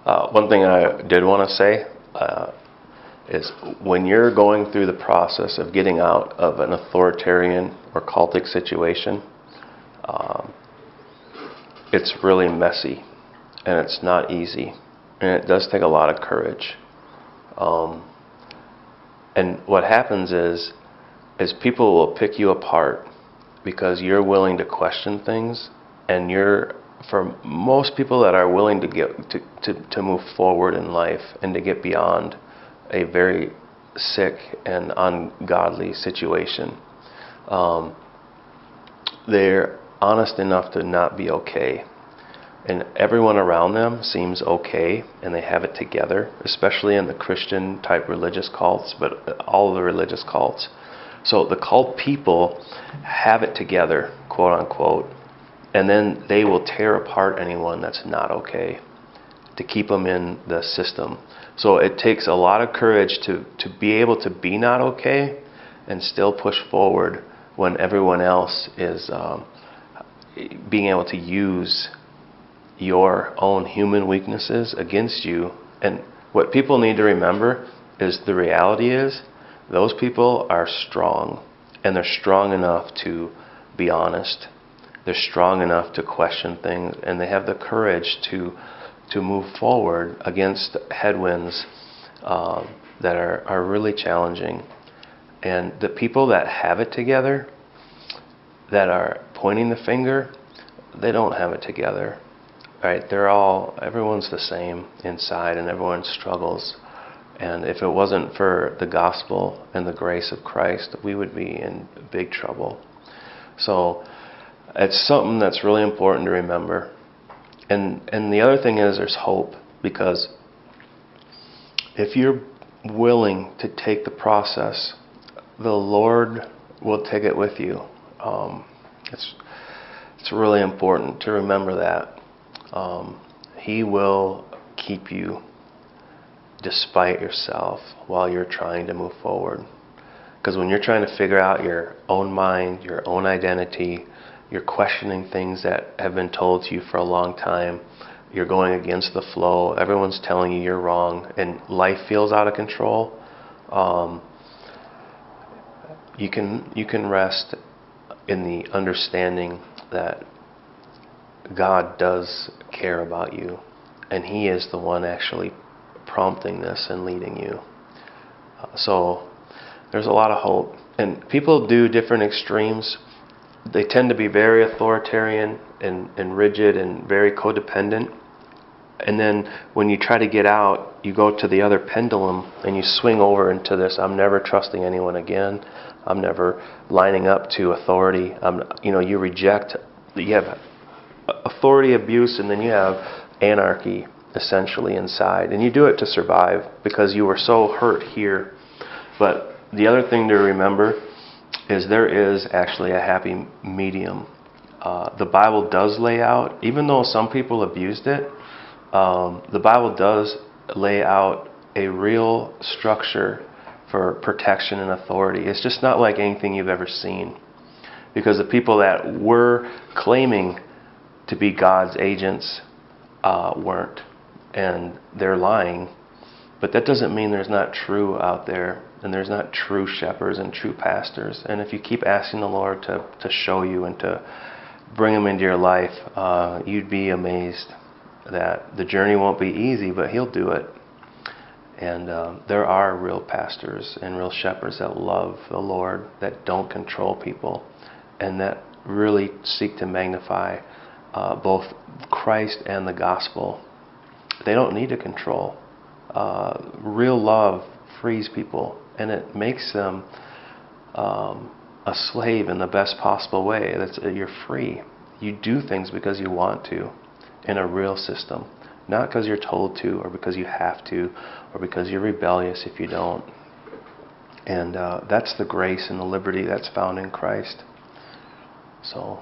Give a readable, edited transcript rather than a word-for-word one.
One thing I did want to say is when you're going through the process of getting out of an authoritarian or cultic situation, it's really messy and it's not easy, and it does take a lot of courage. And what happens is people will pick you apart because you're willing to question things, and for most people that are willing to get to move forward in life and to get beyond a very sick and ungodly situation, they're honest enough to not be okay. And everyone around them seems okay, and they have it together, especially in the Christian type religious cults, but all of the religious cults. So the cult people have it together, quote unquote, and then they will tear apart anyone that's not okay to keep them in the system. So it takes a lot of courage to be able to be not okay and still push forward when everyone else is being able to use your own human weaknesses against you. And what people need to remember is the reality is those people are strong, and they're strong enough to be honest. They're strong enough to question things, and they have the courage to move forward against headwinds that are really challenging. And the people that have it together, that are pointing the finger, they don't have it together. Right? Everyone's the same inside, and everyone struggles. And if it wasn't for the gospel and the grace of Christ, we would be in big trouble. So it's something that's really important to remember. And the other thing is there's hope, because if you're willing to take the process, the Lord will take it with you. It's really important to remember that. He will keep you despite yourself while you're trying to move forward. Because when you're trying to figure out your own mind, your own identity, you're questioning things that have been told to you for a long time, you're going against the flow, everyone's telling you you're wrong, and life feels out of control, you can rest in the understanding that God does care about you, and He is the one actually prompting this and leading you. So there's a lot of hope. And people do different extremes. They tend to be very authoritarian and rigid and very codependent. And then when you try to get out, you go to the other pendulum and you swing over into this, I'm never trusting anyone again. I'm never lining up to authority. You reject, you have authority abuse, and then you have anarchy essentially inside, and you do it to survive because you were so hurt here. But the other thing to remember is there is actually a happy medium. The Bible does lay out, even though some people abused it, the Bible does lay out a real structure for protection and authority. It's just not like anything you've ever seen, because the people that were claiming to be God's agents weren't, and they're lying. But that doesn't mean there's not true out there, and there's not true shepherds and true pastors. And if you keep asking the Lord to show you and to bring them into your life, you'd be amazed that the journey won't be easy, but He'll do it. And there are real pastors and real shepherds that love the Lord, that don't control people, and that really seek to magnify both Christ and the gospel. They don't need to control. Real love frees people, and it makes them a slave in the best possible way. You're free. You do things because you want to in a real system, not because you're told to, or because you have to, or because you're rebellious if you don't. And that's the grace and the liberty that's found in Christ. So